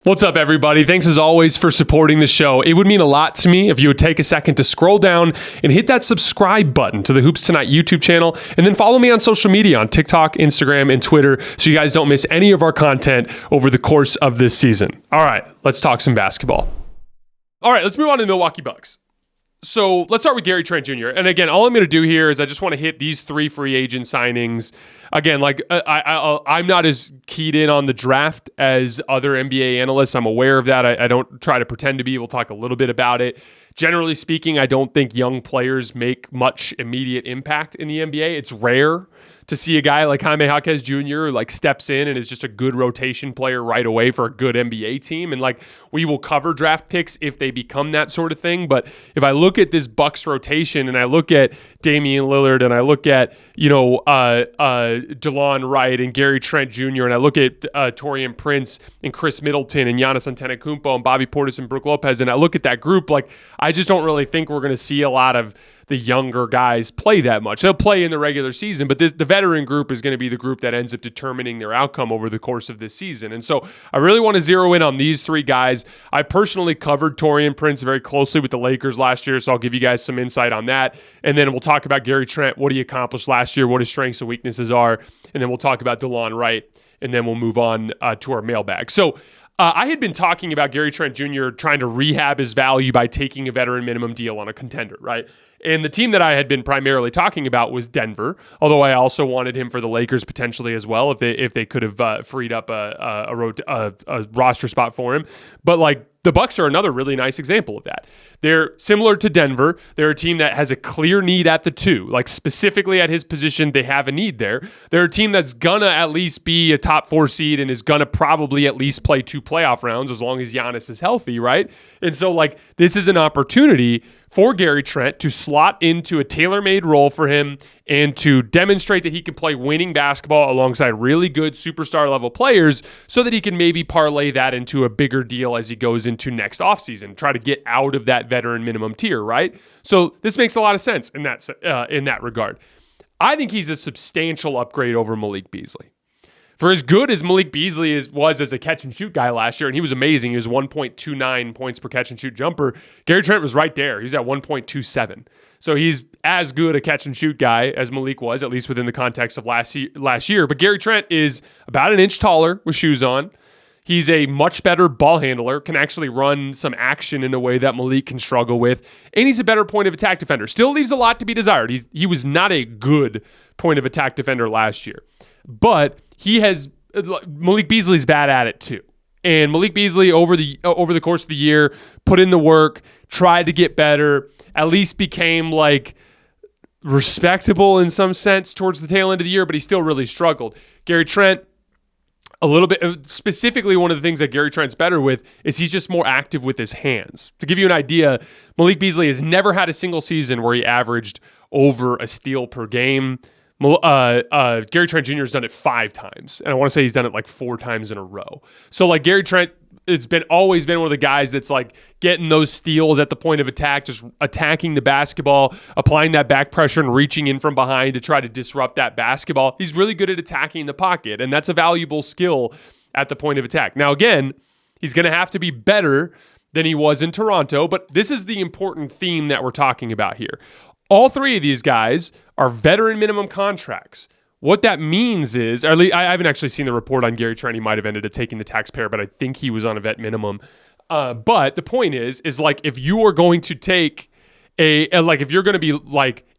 What's up, everybody? Thanks as always for supporting the show. It would mean a lot to me if you would take a second to scroll down and hit that subscribe button to the Hoops Tonight YouTube channel, and then follow me on social media on TikTok, Instagram, and Twitter so you guys don't miss any of our content over the course of this season. All right, let's talk some basketball. All right, let's move on to the Milwaukee Bucks. So let's start with Gary Trent Jr. And again, all I'm going to do here is I just want to hit these three free agent signings. Again, I'm not as keyed in on the draft as other NBA analysts. I'm aware of that. I don't try to pretend to be. We'll talk a little bit about it. Generally speaking, I don't think young players make much immediate impact in the NBA. It's rare to see a guy like Jaime Jaquez Jr. Steps in and is just a good rotation player right away for a good NBA team. And we will cover draft picks if they become that sort of thing. But if I look at this Bucks rotation and I look at Damian Lillard and I look at, Delon Wright and Gary Trent Jr. and I look at Taurean Prince and Chris Middleton and Giannis Antetokounmpo and Bobby Portis and Brook Lopez, and I look at that group, I just don't really think we're going to see a lot of the younger guys play that much. They'll play in the regular season, but the veteran group is going to be the group that ends up determining their outcome over the course of this season. And so I really want to zero in on these three guys. I personally covered Taurean Prince very closely with the Lakers last year, so I'll give you guys some insight on that. And then we'll talk about Gary Trent, what he accomplished last year, what his strengths and weaknesses are. And then we'll talk about Delon Wright, and then we'll move on to our mailbag. So I had been talking about Gary Trent Jr. trying to rehab his value by taking a veteran minimum deal on a contender, right? And the team that I had been primarily talking about was Denver, although I also wanted him for the Lakers potentially as well if they could have freed up a roster spot for him. But the Bucks are another really nice example of that. They're similar to Denver. They're a team that has a clear need at the two. Specifically at his position, they have a need there. They're a team that's gonna at least be a top 4 seed and is gonna probably at least play 2 playoff rounds as long as Giannis is healthy, right? And so this is an opportunity for Gary Trent to slot into a tailor-made role for him and to demonstrate that he can play winning basketball alongside really good superstar level players so that he can maybe parlay that into a bigger deal as he goes into next offseason, try to get out of that veteran minimum tier, right? So this makes a lot of sense in that regard. I think he's a substantial upgrade over Malik Beasley. For as good as Malik Beasley was as a catch-and-shoot guy last year, and he was amazing, he was 1.29 points per catch-and-shoot jumper, Gary Trent was right there. He's at 1.27. So he's as good a catch-and-shoot guy as Malik was, at least within the context of last year. But Gary Trent is about an inch taller with shoes on. He's a much better ball handler, can actually run some action in a way that Malik can struggle with, and he's a better point of attack defender. Still leaves a lot to be desired. He was not a good point of attack defender last year. But Malik Beasley's bad at it too. And Malik Beasley over the course of the year put in the work, tried to get better, at least became respectable in some sense towards the tail end of the year, but he still really struggled. Gary Trent, a little bit, specifically one of the things that Gary Trent's better with is he's just more active with his hands. To give you an idea, Malik Beasley has never had a single season where he averaged over a steal per game. Gary Trent Jr. has done it 5 times, and I want to say he's done it 4 times in a row. So Gary Trent, it's always been one of the guys that's getting those steals at the point of attack, just attacking the basketball, applying that back pressure and reaching in from behind to try to disrupt that basketball. He's really good at attacking the pocket, and that's a valuable skill at the point of attack. Now again, he's going to have to be better than he was in Toronto, but this is the important theme that we're talking about here. All 3 of these guys are veteran minimum contracts. What that means is, or at least, I haven't actually seen the report on Gary Trent. He might have ended up taking the taxpayer, but I think he was on a vet minimum. But the point is if you are going to take if you're going to be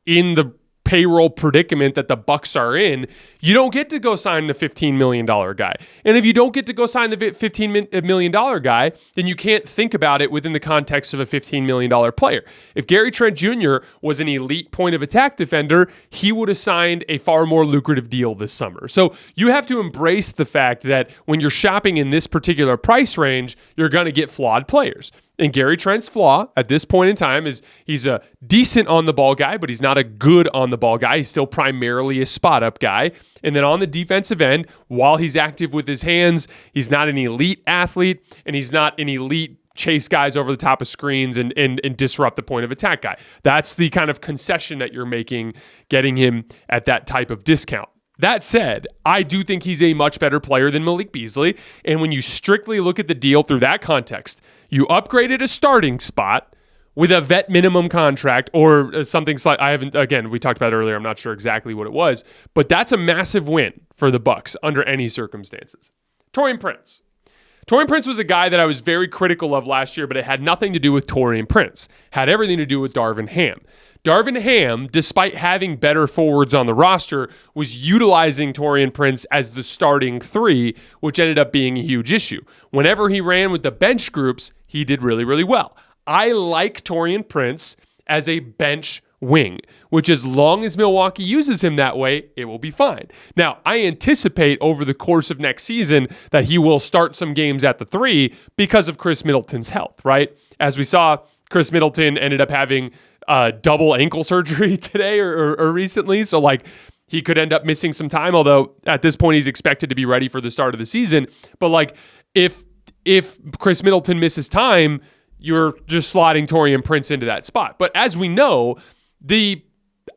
in the payroll predicament that the Bucks are in, you don't get to go sign the $15 million guy. And if you don't get to go sign the $15 million guy, then you can't think about it within the context of a $15 million player. If Gary Trent Jr. was an elite point of attack defender, he would have signed a far more lucrative deal this summer. So you have to embrace the fact that when you're shopping in this particular price range, you're going to get flawed players. And Gary Trent's flaw at this point in time is he's a decent on-the-ball guy, but he's not a good on-the-ball guy. He's still primarily a spot-up guy. And then on the defensive end, while he's active with his hands, he's not an elite athlete, and he's not an elite chase guys over the top of screens and disrupt the point of attack guy. That's the kind of concession that you're making, getting him at that type of discount. That said, I do think he's a much better player than Malik Beasley. And when you strictly look at the deal through that context, you upgraded a starting spot with a vet minimum contract or something we talked about it earlier. I'm not sure exactly what it was, but that's a massive win for the Bucks under any circumstances. Taurean Prince. Taurean Prince was a guy that I was very critical of last year, but it had nothing to do with Taurean Prince. Had everything to do with Darvin Ham. Darvin Ham, despite having better forwards on the roster, was utilizing Taurean Prince as the starting three, which ended up being a huge issue. Whenever he ran with the bench groups, he did really, really well. I like Taurean Prince as a bench wing, which as long as Milwaukee uses him that way, it will be fine. Now, I anticipate over the course of next season that he will start some games at the three because of Chris Middleton's health, right? As we saw, Chris Middleton ended up having double ankle surgery today or recently. So like he could end up missing some time, although at this point he's expected to be ready for the start of the season. But like if Chris Middleton misses time, you're just slotting Taurean Prince into that spot. But as we know, the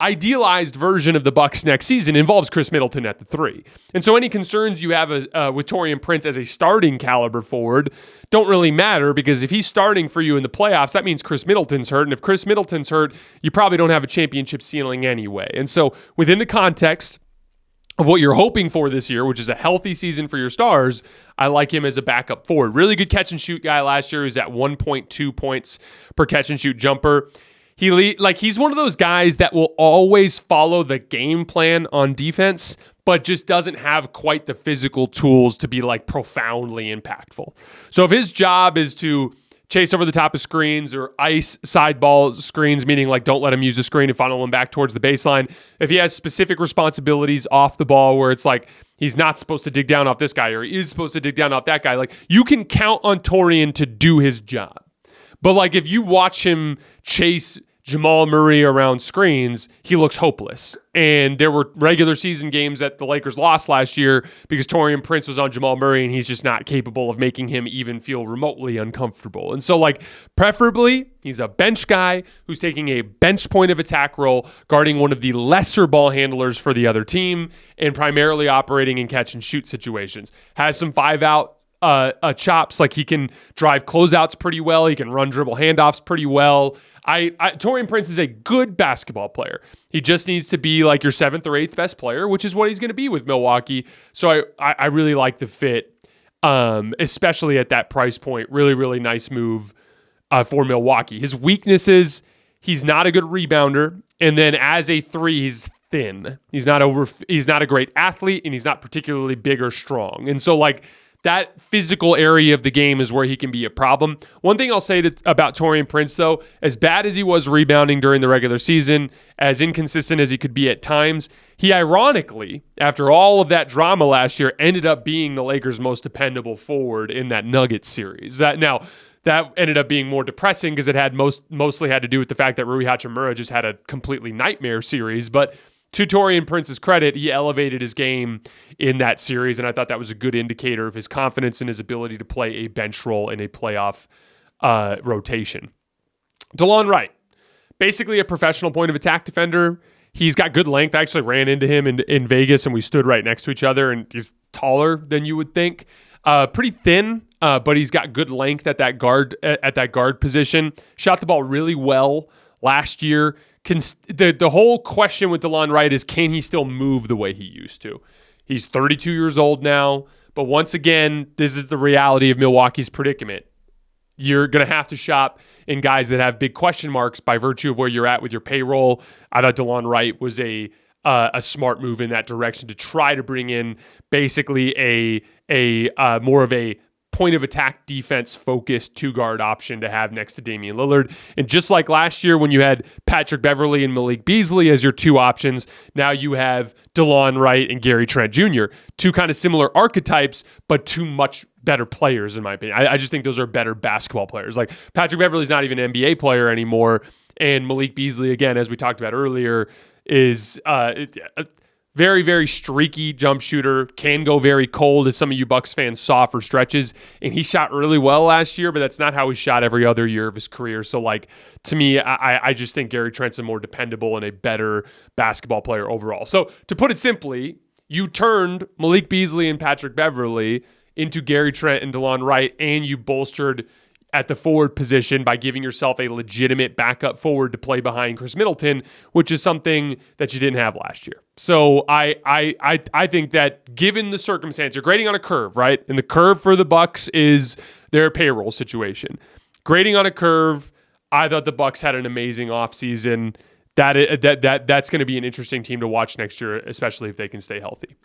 idealized version of the Bucks next season involves Chris Middleton at the three. And so any concerns you have with Taurean Prince as a starting caliber forward don't really matter, because if he's starting for you in the playoffs, that means Chris Middleton's hurt. And if Chris Middleton's hurt, you probably don't have a championship ceiling anyway. And so within the context of what you're hoping for this year, which is a healthy season for your stars, I like him as a backup forward. Really good catch and shoot guy last year. He was at 1.2 points per catch and shoot jumper. He's one of those guys that will always follow the game plan on defense, but just doesn't have quite the physical tools to be like profoundly impactful. So if his job is to chase over the top of screens or ice side ball screens, meaning like don't let him use the screen and funnel him back towards the baseline. If he has specific responsibilities off the ball where it's like he's not supposed to dig down off this guy or he is supposed to dig down off that guy, like you can count on Taurean to do his job. But like if you watch him chase Jamal Murray around screens, he looks hopeless. And there were regular season games that the Lakers lost last year because Taurean Prince was on Jamal Murray and he's just not capable of making him even feel remotely uncomfortable. And so like preferably he's a bench guy who's taking a bench point of attack role, guarding one of the lesser ball handlers for the other team and primarily operating in catch and shoot situations. Has some 5-out chops, like he can drive closeouts pretty well. He can run dribble handoffs pretty well. Taurean Prince is a good basketball player. He just needs to be like your 7th or 8th best player, which is what he's going to be with Milwaukee. So I really like the fit, especially at that price point. Really, really nice move for Milwaukee. His weaknesses, he's not a good rebounder. And then as a 3, he's thin. He's not a great athlete, and he's not particularly big or strong. And so like that physical area of the game is where he can be a problem. One thing I'll say about Taurean Prince, though, as bad as he was rebounding during the regular season, as inconsistent as he could be at times, he ironically, after all of that drama last year, ended up being the Lakers' most dependable forward in that Nuggets series. That ended up being more depressing because it had mostly had to do with the fact that Rui Hachimura just had a completely nightmare series. But to Taurean Prince's credit, he elevated his game in that series, and I thought that was a good indicator of his confidence in his ability to play a bench role in a playoff rotation. Delon Wright, basically a professional point of attack defender. He's got good length. I actually ran into him in Vegas, and we stood right next to each other, and he's taller than you would think. Pretty thin, but he's got good length at that guard position. Shot the ball really well last year. The whole question with Delon Wright is, can he still move the way he used to? He's 32 years old now, but once again, this is the reality of Milwaukee's predicament. You're going to have to shop in guys that have big question marks by virtue of where you're at with your payroll. I thought Delon Wright was a smart move in that direction to try to bring in basically a more of a point of attack defense focused 2-guard option to have next to Damian Lillard. And just like last year when you had Patrick Beverley and Malik Beasley as your 2 options, now you have Delon Wright and Gary Trent Jr., 2 kind of similar archetypes, but 2 much better players in my opinion. I just think those are better basketball players. Like Patrick Beverley's not even an NBA player anymore, and Malik Beasley, again, as we talked about earlier, is very, very streaky jump shooter, can go very cold, as some of you Bucks fans saw for stretches. And he shot really well last year, but that's not how he shot every other year of his career. So, like, to me, I just think Gary Trent's a more dependable and a better basketball player overall. So, to put it simply, You turned Malik Beasley and Patrick Beverley into Gary Trent and Delon Wright, and you bolstered at the forward position by giving yourself a legitimate backup forward to play behind Chris Middleton, which is something that you didn't have last year. So I think that given the circumstance, you're grading on a curve, right? And the curve for the Bucks is their payroll situation. Grading on a curve, I thought the Bucks had an amazing offseason. That's going to be an interesting team to watch next year, especially if they can stay healthy.